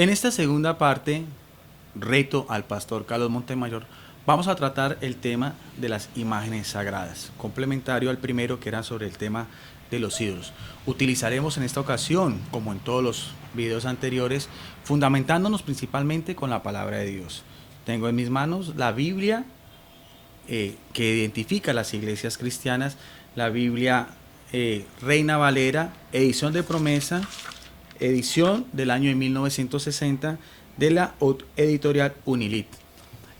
En esta segunda parte, reto al pastor Carlos Montemayor, vamos a tratar el tema de las imágenes sagradas, complementario al primero que era sobre el tema de los ídolos. Utilizaremos en esta ocasión, como en todos los videos anteriores, fundamentándonos principalmente con la palabra de Dios. Tengo en mis manos la Biblia que identifica las iglesias cristianas, la Biblia Reina Valera, edición de promesa, edición del año de 1960 de la editorial Unilit.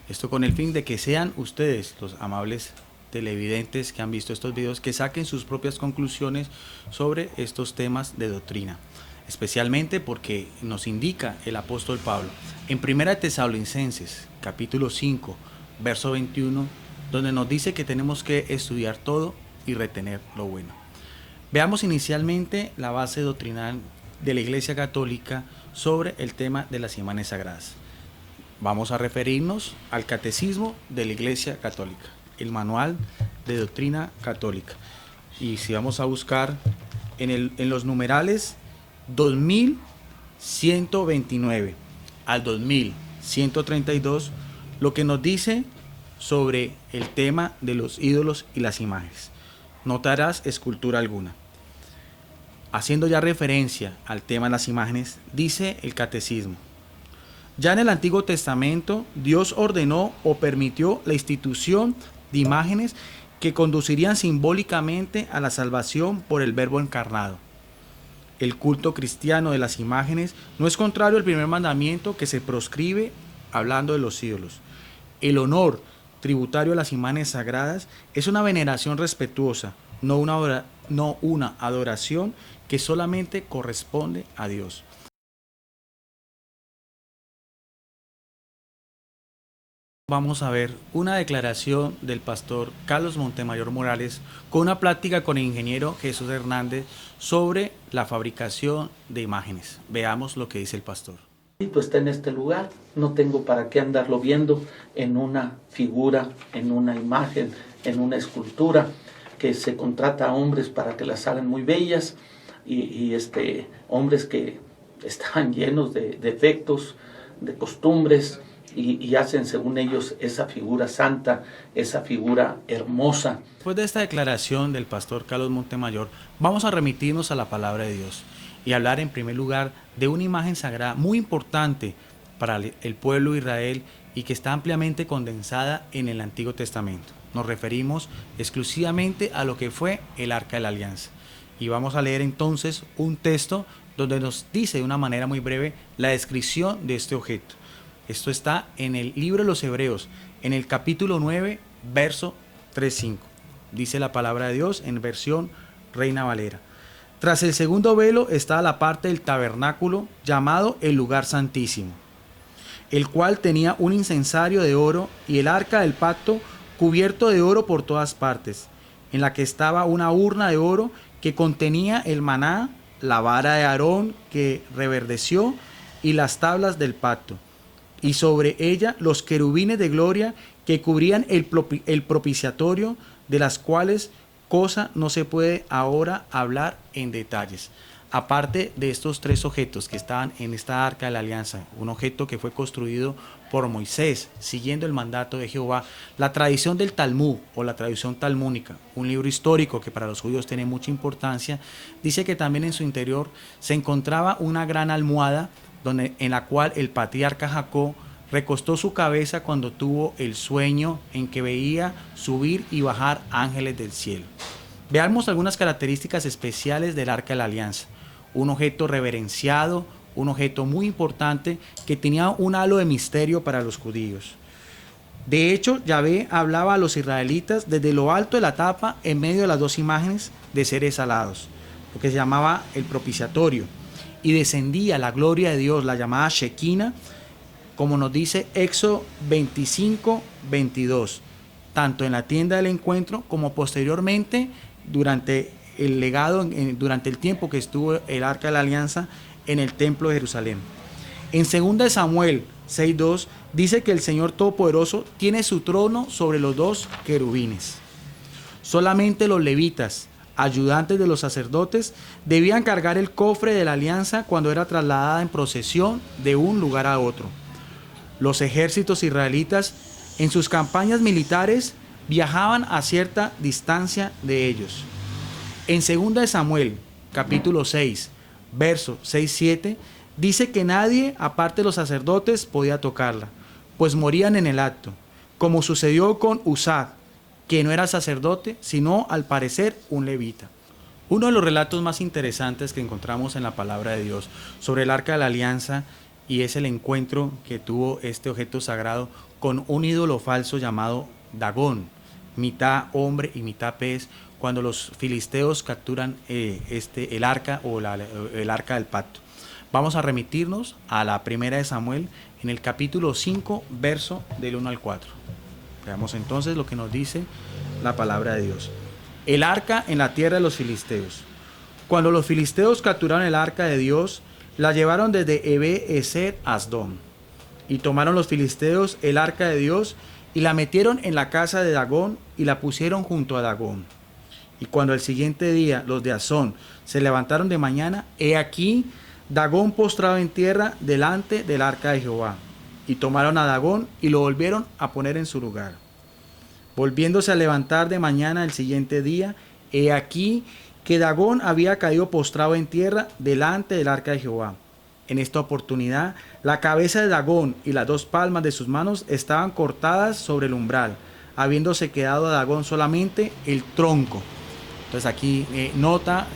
Esto con el fin de que sean ustedes, los amables televidentes que han visto estos videos, que saquen sus propias conclusiones sobre estos temas de doctrina. Especialmente porque nos indica el apóstol Pablo en 1 Tesalonicenses, capítulo 5, verso 21, donde nos dice que tenemos que estudiar todo y retener lo bueno. Veamos inicialmente la base doctrinal de la Iglesia Católica sobre el tema de las imágenes sagradas. Vamos a referirnos al Catecismo de la Iglesia Católica, el Manual de Doctrina Católica. Y si vamos a buscar en los numerales 2129 al 2132, lo que nos dice sobre el tema de los ídolos y las imágenes. Notarás escultura alguna. Haciendo ya referencia al tema de las imágenes, dice el Catecismo: ya en el Antiguo Testamento, Dios ordenó o permitió la institución de imágenes que conducirían simbólicamente a la salvación por el Verbo encarnado. El culto cristiano de las imágenes no es contrario al primer mandamiento que se proscribe hablando de los ídolos. El honor tributario a las imágenes sagradas es una veneración respetuosa, no una adoración que solamente corresponde a Dios. Vamos a ver una declaración del pastor Carlos Montemayor Morales con una plática con el ingeniero Jesús Hernández sobre la fabricación de imágenes. Veamos lo que dice el pastor. Está en este lugar, no tengo para qué andarlo viendo en una figura, en una imagen, en una escultura, que se contrata a hombres para que las hagan muy bellas y hombres que están llenos de defectos, de costumbres, y hacen según ellos esa figura santa, esa figura hermosa. Después de esta declaración del pastor Carlos Montemayor, vamos a remitirnos a la palabra de Dios y hablar en primer lugar de una imagen sagrada muy importante para el pueblo de Israel y que está ampliamente condensada en el Antiguo Testamento. Nos referimos exclusivamente a lo que fue el Arca de la Alianza. Y vamos a leer entonces un texto donde nos dice de una manera muy breve la descripción de este objeto. Esto está en el libro de los Hebreos, en el capítulo 9, verso 3-5. Dice la palabra de Dios en versión Reina Valera. Tras el segundo velo está la parte del tabernáculo llamado el lugar santísimo, el cual tenía un incensario de oro y el arca del pacto cubierto de oro por todas partes, en la que estaba una urna de oro que contenía el maná, la vara de Aarón que reverdeció y las tablas del pacto, y sobre ella los querubines de gloria que cubrían el propiciatorio, de las cuales cosa no se puede ahora hablar en detalles. Aparte de estos tres objetos que estaban en esta Arca de la Alianza, un objeto que fue construido por Moisés, siguiendo el mandato de Jehová, la tradición del Talmud o la tradición talmúdica, un libro histórico que para los judíos tiene mucha importancia, dice que también en su interior se encontraba una gran almohada en la cual el patriarca Jacob recostó su cabeza cuando tuvo el sueño en que veía subir y bajar ángeles del cielo. Veamos algunas características especiales del Arca de la Alianza. Un objeto reverenciado, un objeto muy importante que tenía un halo de misterio para los judíos. De hecho, Yahvé hablaba a los israelitas desde lo alto de la tapa en medio de las dos imágenes de seres alados, lo que se llamaba el propiciatorio, y descendía la gloria de Dios, la llamada Shekinah, como nos dice Éxodo 25-22, tanto en la tienda del encuentro como posteriormente durante durante el tiempo que estuvo el Arca de la Alianza en el Templo de Jerusalén. En 2 Samuel 6:2 dice que el Señor Todopoderoso tiene su trono sobre los dos querubines. Solamente los levitas, ayudantes de los sacerdotes, debían cargar el cofre de la alianza cuando era trasladada en procesión de un lugar a otro. Los ejércitos israelitas en sus campañas militares viajaban a cierta distancia de ellos. En 2 de Samuel, capítulo 6, versos 6-7, dice que nadie, aparte de los sacerdotes, podía tocarla, pues morían en el acto, como sucedió con Uzá, que no era sacerdote, sino al parecer un levita. Uno de los relatos más interesantes que encontramos en la palabra de Dios sobre el Arca de la Alianza y es el encuentro que tuvo este objeto sagrado con un ídolo falso llamado Dagón, mitad hombre y mitad pez, cuando los filisteos capturan el arca o el arca del pacto. Vamos a remitirnos a la primera de Samuel en el capítulo 5, verso del 1 al 4. Veamos entonces lo que nos dice la palabra de Dios. El arca en la tierra de los filisteos. Cuando los filisteos capturaron el arca de Dios, la llevaron desde Ebe-Ezer a Asdón. Y tomaron los filisteos el arca de Dios y la metieron en la casa de Dagón y la pusieron junto a Dagón. Y cuando el siguiente día los de Asón se levantaron de mañana, he aquí Dagón postrado en tierra delante del arca de Jehová. Y tomaron a Dagón y lo volvieron a poner en su lugar. Volviéndose a levantar de mañana el siguiente día, he aquí que Dagón había caído postrado en tierra delante del arca de Jehová. En esta oportunidad, la cabeza de Dagón y las 2 palmas de sus manos estaban cortadas sobre el umbral, habiéndose quedado a Dagón solamente el tronco. Entonces aquí nota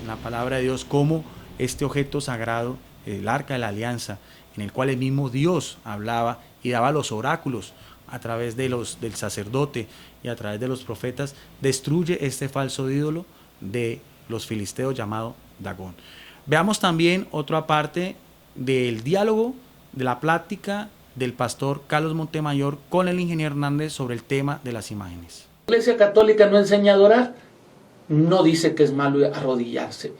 la palabra de Dios cómo este objeto sagrado, el Arca de la Alianza, en el cual el mismo Dios hablaba y daba los oráculos a través del sacerdote y a través de los profetas, destruye este falso ídolo de los filisteos llamado Dagón. Veamos también otra parte del diálogo, de la plática del pastor Carlos Montemayor con el ingeniero Hernández sobre el tema de las imágenes. La Iglesia Católica no enseña a adorar, no dice que es malo arrodillarse.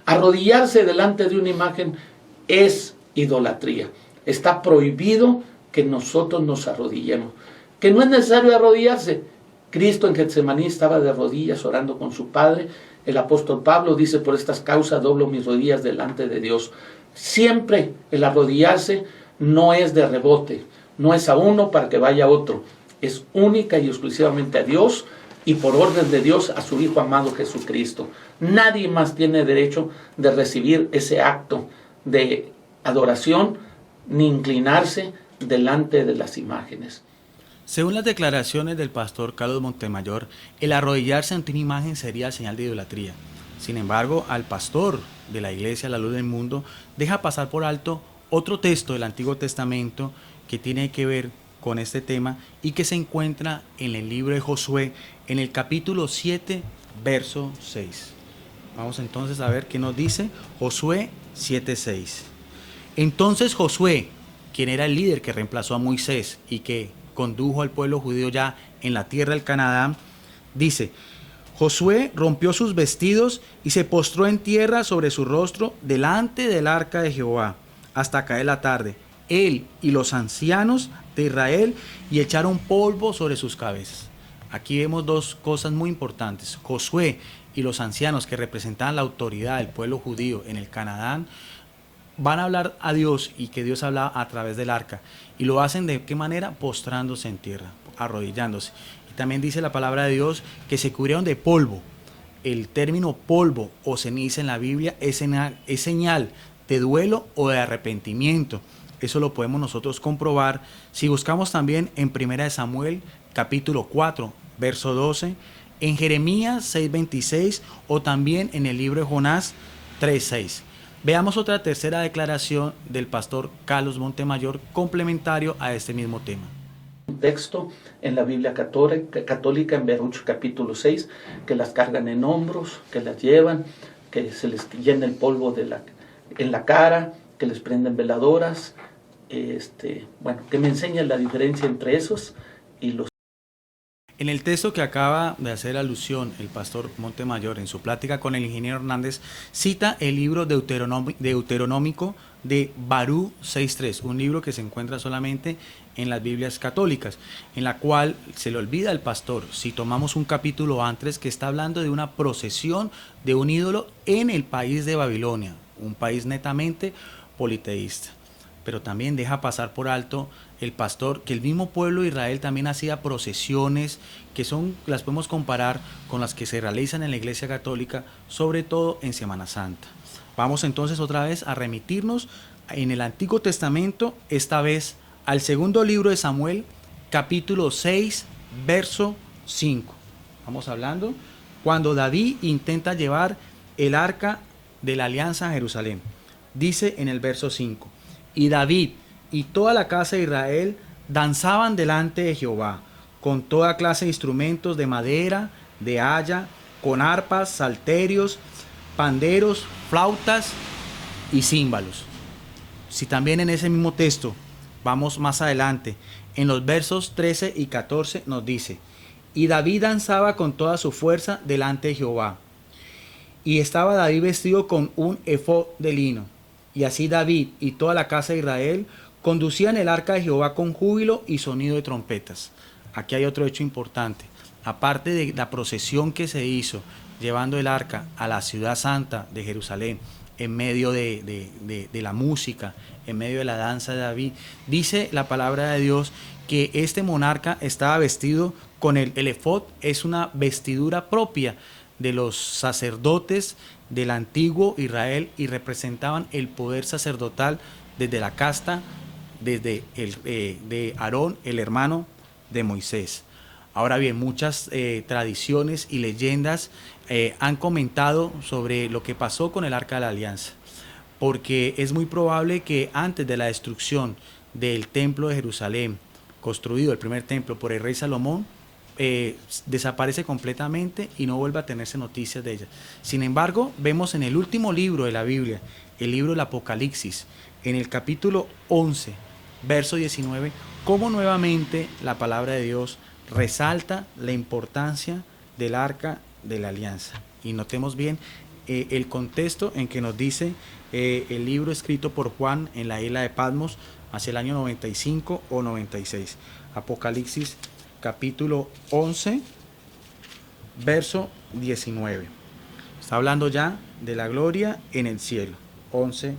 Arrodillarse delante de una imagen es idolatría. Está prohibido que nosotros nos arrodillemos. Que no es necesario arrodillarse. Cristo en Getsemaní estaba de rodillas orando con su Padre. El apóstol Pablo dice, por estas causas doblo mis rodillas delante de Dios. Siempre el arrodillarse no es de rebote, no es a uno para que vaya a otro. Es única y exclusivamente a Dios y por orden de Dios a su Hijo amado Jesucristo. Nadie más tiene derecho de recibir ese acto de adoración ni inclinarse delante de las imágenes. Según las declaraciones del pastor Carlos Montemayor, el arrodillarse ante una imagen sería señal de idolatría. Sin embargo, al pastor de la Iglesia La Luz del Mundo deja pasar por alto otro texto del Antiguo Testamento que tiene que ver con este tema y que se encuentra en el libro de Josué, en el capítulo 7, verso 6. Vamos entonces a ver qué nos dice Josué 7:6. Entonces Josué, quien era el líder que reemplazó a Moisés y que condujo al pueblo judío ya en la tierra del Canaán, dice: Josué rompió sus vestidos y se postró en tierra sobre su rostro delante del arca de Jehová hasta caer la tarde, él y los ancianos de Israel, y echaron polvo sobre sus cabezas. Aquí vemos 2 cosas muy importantes. Josué y los ancianos, que representaban la autoridad del pueblo judío en el Canaán, van a hablar a Dios y que Dios habla a través del arca. Y lo hacen ¿de qué manera? Postrándose en tierra, arrodillándose. Y también dice la palabra de Dios que se cubrieron de polvo. El término polvo o ceniza en la Biblia es señal de duelo o de arrepentimiento. Eso lo podemos nosotros comprobar si buscamos también en 1 de Samuel, capítulo 4, verso 12, en Jeremías 6:26 o también en el libro de Jonás 3:6. Veamos otra tercera declaración del pastor Carlos Montemayor complementario a este mismo tema. Un texto en la Biblia católica en Baruch capítulo 6, que las cargan en hombros, que las llevan, que se les llena el polvo en la cara, que les prenden veladoras, que me enseña la diferencia entre esos y los. En el texto que acaba de hacer alusión el pastor Montemayor en su plática con el ingeniero Hernández, cita el libro deuteronómico de Baruch 6.3, un libro que se encuentra solamente en las Biblias católicas, en la cual se le olvida al pastor, si tomamos un capítulo antes, que está hablando de una procesión de un ídolo en el país de Babilonia, un país netamente politeísta. Pero también deja pasar por alto el pastor que el mismo pueblo de Israel también hacía procesiones que las podemos comparar con las que se realizan en la Iglesia Católica, sobre todo en Semana Santa. Vamos entonces otra vez a remitirnos en el Antiguo Testamento, esta vez al segundo libro de Samuel, capítulo 6, verso 5. Vamos hablando cuando David intenta llevar el arca de la alianza a Jerusalén. Dice en el verso 5: y David y toda la casa de Israel danzaban delante de Jehová, con toda clase de instrumentos de madera, de haya, con arpas, salterios, panderos, flautas y címbalos. Si también en ese mismo texto vamos más adelante, en los versos 13 y 14 nos dice: y David danzaba con toda su fuerza delante de Jehová, y estaba David vestido con un efod de lino. Y así David y toda la casa de Israel conducían el arca de Jehová con júbilo y sonido de trompetas. Aquí hay otro hecho importante. Aparte de la procesión que se hizo llevando el arca a la ciudad santa de Jerusalén, en medio de la música, en medio de la danza de David, dice la palabra de Dios que este monarca estaba vestido con el efod. Es una vestidura propia de los sacerdotes del antiguo Israel y representaban el poder sacerdotal desde la casta, desde de Aarón, el hermano de Moisés. Ahora bien, muchas tradiciones y leyendas han comentado sobre lo que pasó con el Arca de la Alianza, porque es muy probable que antes de la destrucción del templo de Jerusalén, construido el primer templo por el rey Salomón, desaparece completamente y no vuelve a tenerse noticias de ella. Sin embargo, vemos en el último libro de la Biblia, el libro del Apocalipsis, en el capítulo 11, verso 19, cómo nuevamente la palabra de Dios resalta la importancia del Arca de la Alianza. Y notemos bien el contexto en que nos dice el libro escrito por Juan en la isla de Patmos hacia el año 95 o 96. Apocalipsis capítulo 11, verso 19. Está hablando ya de la gloria en el cielo. 11,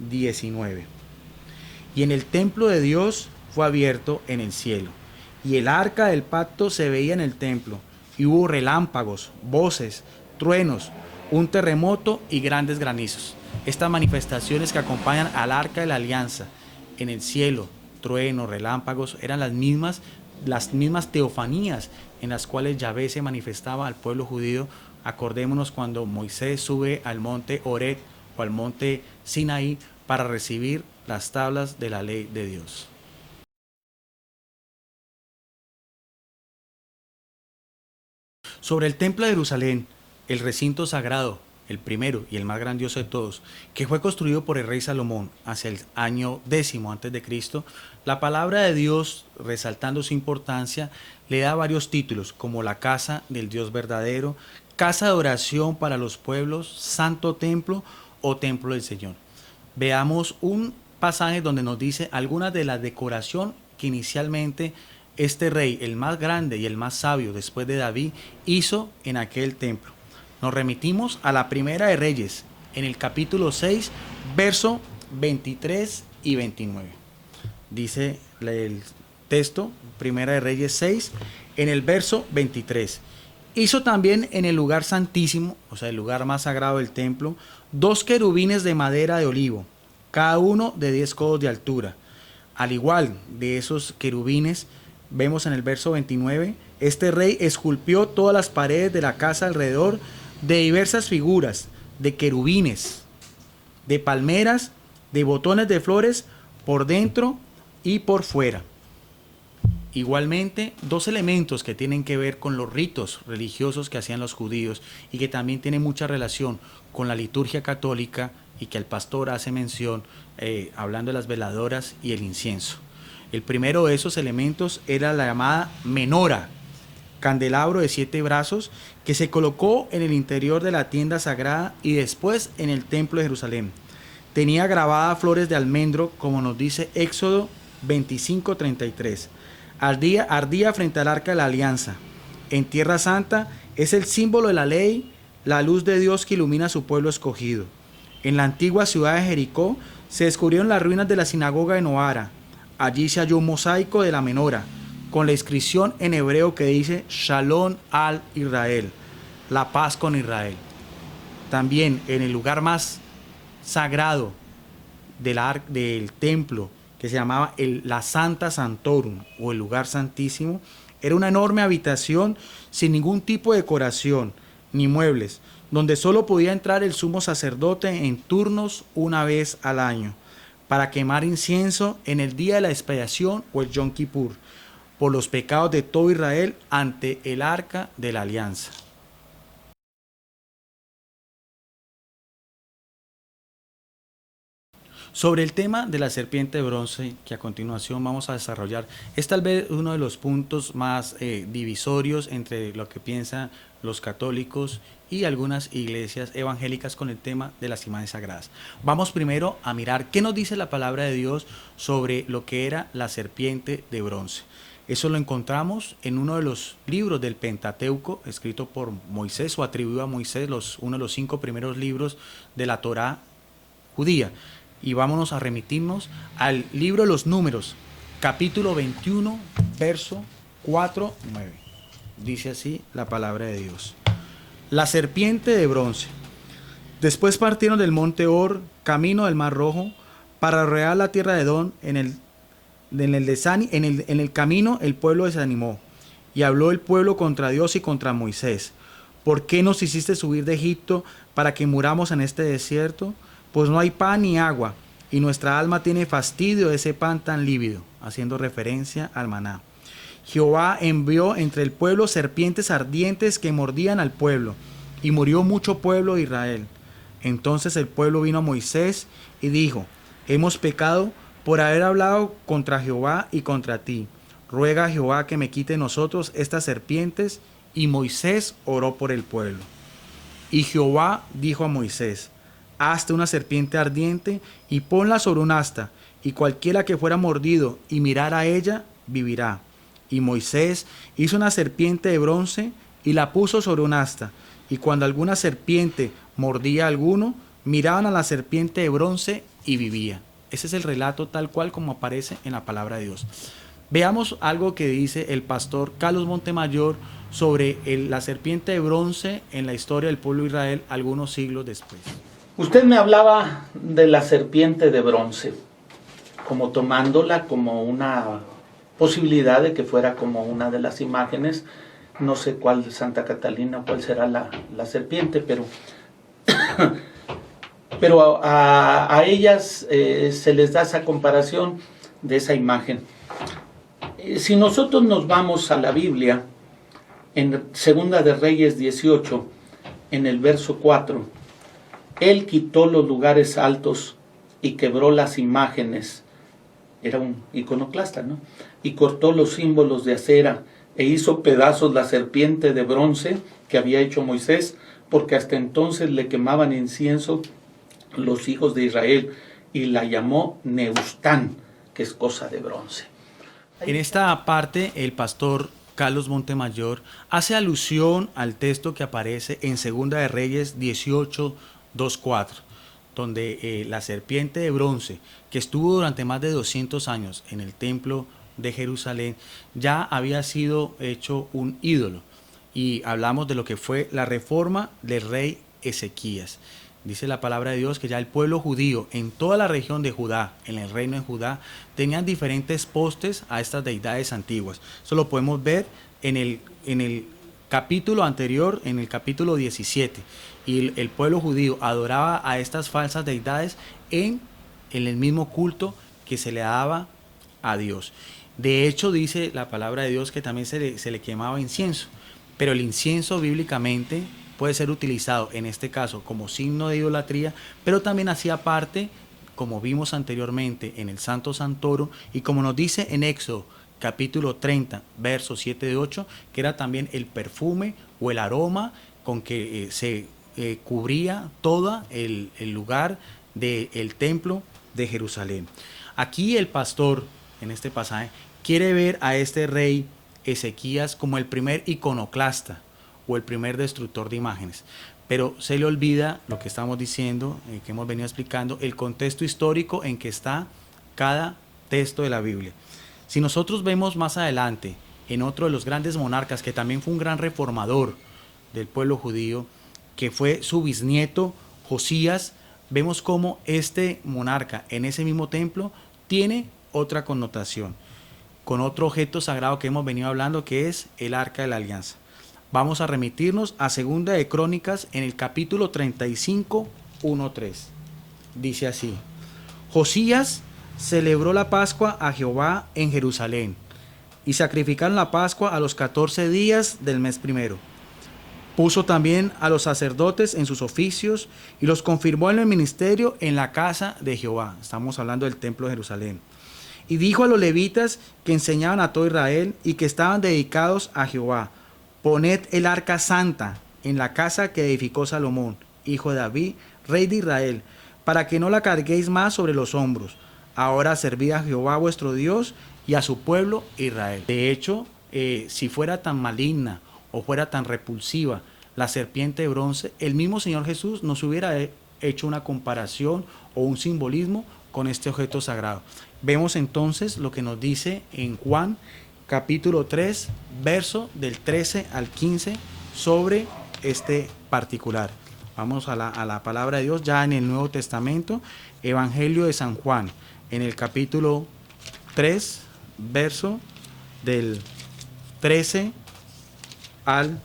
19. Y en el templo de Dios fue abierto en el cielo, y el arca del pacto se veía en el templo, y hubo relámpagos, voces, truenos, un terremoto y grandes granizos. Estas manifestaciones que acompañan al arca de la alianza en el cielo, truenos, relámpagos, eran las mismas teofanías en las cuales Yahvé se manifestaba al pueblo judío. Acordémonos cuando Moisés sube al monte Horeb o al monte Sinaí para recibir las tablas de la ley de Dios. Sobre el templo de Jerusalén, el recinto sagrado, el primero y el más grandioso de todos, que fue construido por el rey Salomón hacia el año 10 antes de Cristo, la palabra de Dios, resaltando su importancia, le da varios títulos, como la casa del Dios verdadero, casa de oración para los pueblos, santo templo o templo del Señor. Veamos un pasaje donde nos dice algunas de la decoración que inicialmente este rey, el más grande y el más sabio después de David, hizo en aquel templo. Nos remitimos a la Primera de Reyes, en el capítulo 6, verso 23 y 29. Dice el texto, Primera de Reyes 6, en el verso 23. Hizo también en el lugar santísimo, o sea, el lugar más sagrado del templo, 2 querubines de madera de olivo, cada uno de 10 codos de altura. Al igual de esos querubines, vemos en el verso 29, este rey esculpió todas las paredes de la casa alrededor de diversas figuras, de querubines, de palmeras, de botones de flores por dentro y por fuera. Igualmente, 2 elementos que tienen que ver con los ritos religiosos que hacían los judíos y que también tienen mucha relación con la liturgia católica y que el pastor hace mención hablando de las veladoras y el incienso. El primero de esos elementos era la llamada menora, candelabro de 7 brazos que se colocó en el interior de la tienda sagrada y después en el templo de Jerusalén. Tenía grabadas flores de almendro, como nos dice Éxodo 25:33. Ardía frente al arca de la alianza. En Tierra Santa es el símbolo de la ley, la luz de Dios que ilumina a su pueblo escogido. En la antigua ciudad de Jericó se descubrieron las ruinas de la sinagoga de Noara. Allí se halló un mosaico de la menora, con la inscripción en hebreo que dice Shalom al Israel, la paz con Israel. También en el lugar más sagrado del templo, que se llamaba la Santa Santorum, o el lugar santísimo, era una enorme habitación sin ningún tipo de decoración ni muebles, donde solo podía entrar el sumo sacerdote en turnos una vez al año, para quemar incienso en el día de la expiación o el Yom Kippur, por los pecados de todo Israel ante el arca de la alianza. Sobre el tema de la serpiente de bronce, que a continuación vamos a desarrollar, es tal vez uno de los puntos más divisorios entre lo que piensan los católicos y algunas iglesias evangélicas con el tema de las imágenes sagradas. Vamos primero a mirar qué nos dice la palabra de Dios sobre lo que era la serpiente de bronce. Eso lo encontramos en uno de los libros del Pentateuco, escrito por Moisés o atribuido a Moisés, uno de los 5 primeros libros de la Torá judía. Y vámonos a remitirnos al libro de los Números, capítulo 21, verso 4-9. Dice así la palabra de Dios. La serpiente de bronce. Después partieron del monte Hor, camino del Mar Rojo, para rodear la tierra de Edom. En el camino el pueblo desanimó, y habló el pueblo contra Dios y contra Moisés. ¿Por qué nos hiciste subir de Egipto para que muramos en este desierto? Pues no hay pan ni agua, y nuestra alma tiene fastidio de ese pan tan lívido, haciendo referencia al maná. Jehová envió entre el pueblo serpientes ardientes que mordían al pueblo, y murió mucho pueblo de Israel. Entonces el pueblo vino a Moisés y dijo: hemos pecado por haber hablado contra Jehová y contra ti. Ruega a Jehová que me quite de nosotros estas serpientes. Y Moisés oró por el pueblo. Y Jehová dijo a Moisés: hazte una serpiente ardiente y ponla sobre un asta, y cualquiera que fuera mordido y mirara a ella, vivirá. Y Moisés hizo una serpiente de bronce y la puso sobre un asta, y cuando alguna serpiente mordía a alguno, miraban a la serpiente de bronce y vivía. Ese es el relato tal cual como aparece en la palabra de Dios. Veamos algo que dice el pastor Carlos Montemayor sobre la serpiente de bronce en la historia del pueblo de Israel algunos siglos después. Usted me hablaba de la serpiente de bronce, como tomándola como una posibilidad de que fuera como una de las imágenes. No sé cuál, Santa Catalina, cuál será la serpiente, pero a ellas se les da esa comparación de esa imagen. Si nosotros nos vamos a la Biblia, en Segunda de Reyes 18, en el verso 4, él quitó los lugares altos y quebró las imágenes. Era un iconoclasta, ¿no? Y cortó los símbolos de acera e hizo pedazos la serpiente de bronce que había hecho Moisés, porque hasta entonces le quemaban incienso los hijos de Israel, y la llamó Neustán, que es cosa de bronce. En esta parte el pastor Carlos Montemayor hace alusión al texto que aparece en Segunda de Reyes 18, 2:4, donde la serpiente de bronce, que estuvo durante más de 200 años en el templo de Jerusalén, ya había sido hecho un ídolo. Y hablamos de lo que fue la reforma del rey Ezequías. Dice la palabra de Dios que ya el pueblo judío en toda la región de Judá, en el reino de Judá, tenían diferentes postes a estas deidades antiguas. Eso lo podemos ver en el capítulo anterior, en el capítulo 17. Y el pueblo judío adoraba a estas falsas deidades en el mismo culto que se le daba a Dios. De hecho, dice la palabra de Dios que también se le quemaba incienso. Pero el incienso bíblicamente puede ser utilizado en este caso como signo de idolatría, pero también hacía parte, como vimos anteriormente, en el Santo Santorum, y como nos dice en Éxodo capítulo 30, versos 7-8, que era también el perfume o el aroma con que se cubría todo el lugar del templo de Jerusalén. Aquí el pastor en este pasaje, quiere ver a este rey Ezequías como el primer iconoclasta o el primer destructor de imágenes. Pero se le olvida lo que estamos diciendo, que hemos venido explicando, el contexto histórico en que está cada texto de la Biblia. Si nosotros vemos más adelante en otro de los grandes monarcas, que también fue un gran reformador del pueblo judío, que fue su bisnieto Josías, vemos cómo este monarca en ese mismo templo tiene otra connotación, con otro objeto sagrado que hemos venido hablando, que es el Arca de la Alianza. Vamos a remitirnos a Segunda de Crónicas en el capítulo 35, 1-3. Dice así: Josías celebró la Pascua a Jehová en Jerusalén, y sacrificaron la Pascua a los 14 días del mes primero. Puso también a los sacerdotes en sus oficios y los confirmó en el ministerio en la casa de Jehová. Estamos hablando del templo de Jerusalén. Y dijo a los levitas que enseñaban a todo Israel y que estaban dedicados a Jehová: poned el arca santa en la casa que edificó Salomón, hijo de David, rey de Israel, para que no la carguéis más sobre los hombros. Ahora servid a Jehová vuestro Dios y a su pueblo Israel. De hecho, si fuera tan maligna o fuera tan repulsiva la serpiente de bronce, el mismo Señor Jesús nos hubiera hecho una comparación o un simbolismo con este objeto sagrado. Vemos entonces lo que nos dice en Juan capítulo 3, verso del 13 al 15 sobre este particular. Vamos a la palabra de Dios ya en el Nuevo Testamento, Evangelio de San Juan, en el capítulo 3, verso del 13 al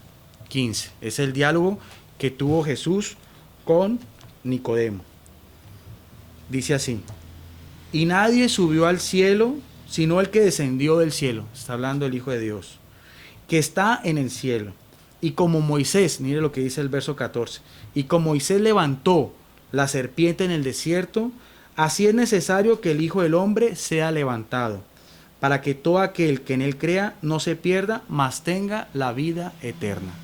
15. Es el diálogo que tuvo Jesús con Nicodemo. Dice así: y nadie subió al cielo sino el que descendió del cielo. Está hablando el Hijo de Dios, que está en el cielo. Y como Moisés, mire lo que dice el verso 14, y como Moisés levantó la serpiente en el desierto, así es necesario que el Hijo del Hombre sea levantado, para que todo aquel que en él crea no se pierda, mas tenga la vida eterna.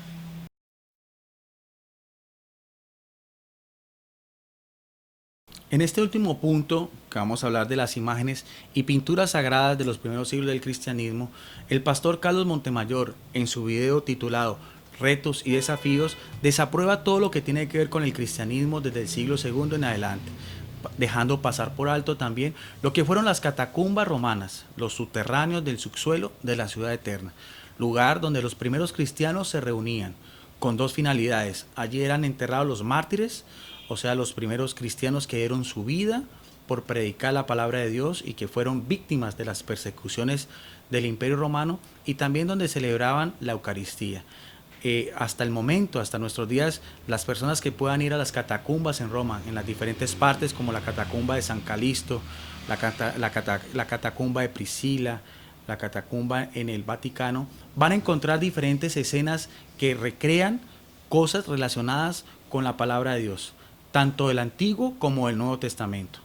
En este último punto, que vamos a hablar de las imágenes y pinturas sagradas de los primeros siglos del cristianismo, el pastor Carlos Montemayor, en su video titulado Retos y Desafíos, desaprueba todo lo que tiene que ver con el cristianismo desde el siglo II en adelante, dejando pasar por alto también lo que fueron las catacumbas romanas, los subterráneos del subsuelo de la ciudad eterna, lugar donde los primeros cristianos se reunían con dos finalidades. Allí eran enterrados los mártires, o sea, los primeros cristianos que dieron su vida por predicar la palabra de Dios y que fueron víctimas de las persecuciones del Imperio Romano, y también donde celebraban la Eucaristía. Hasta el momento, hasta nuestros días, las personas que puedan ir a las catacumbas en Roma, en las diferentes partes, como la catacumba de San Calixto, la catacumba de Priscila, la catacumba en el Vaticano, van a encontrar diferentes escenas que recrean cosas relacionadas con la palabra de Dios, tanto del Antiguo como del Nuevo Testamento.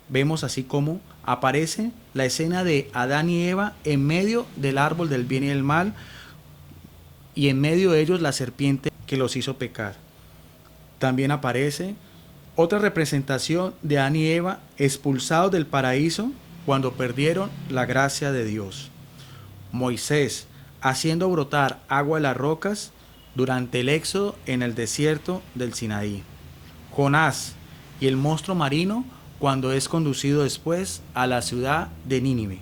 Vemos así como aparece la escena de Adán y Eva en medio del árbol del bien y del mal, y en medio de ellos la serpiente que los hizo pecar. También aparece otra representación de Adán y Eva expulsados del paraíso cuando perdieron la gracia de Dios. Moisés haciendo brotar agua de las rocas durante el éxodo en el desierto del Sinaí. Jonás y el monstruo marino cuando es conducido después a la ciudad de Nínive.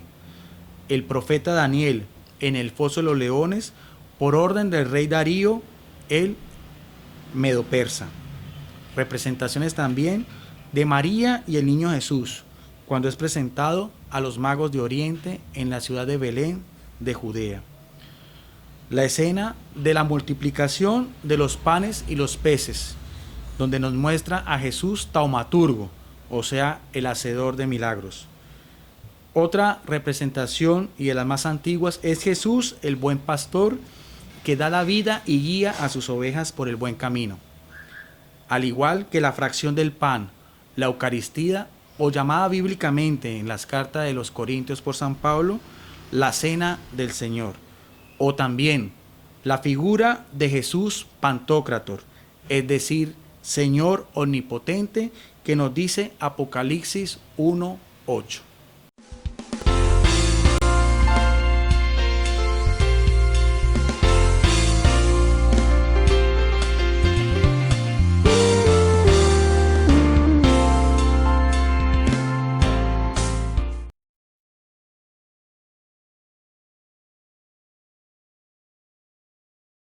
El profeta Daniel en el foso de los leones por orden del rey Darío el Medo-Persa. Representaciones también de María y el niño Jesús cuando es presentado a los magos de Oriente en la ciudad de Belén de Judea. La escena de la multiplicación de los panes y los peces, donde nos muestra a Jesús taumaturgo, o sea, el hacedor de milagros. Otra representación, y de las más antiguas, es Jesús, el buen pastor, que da la vida y guía a sus ovejas por el buen camino. Al igual que la fracción del pan, la Eucaristía, o llamada bíblicamente en las cartas de los Corintios por San Pablo, la cena del Señor. O también la figura de Jesús Pantocrátor, es decir, Señor omnipotente, que nos dice Apocalipsis 1:8.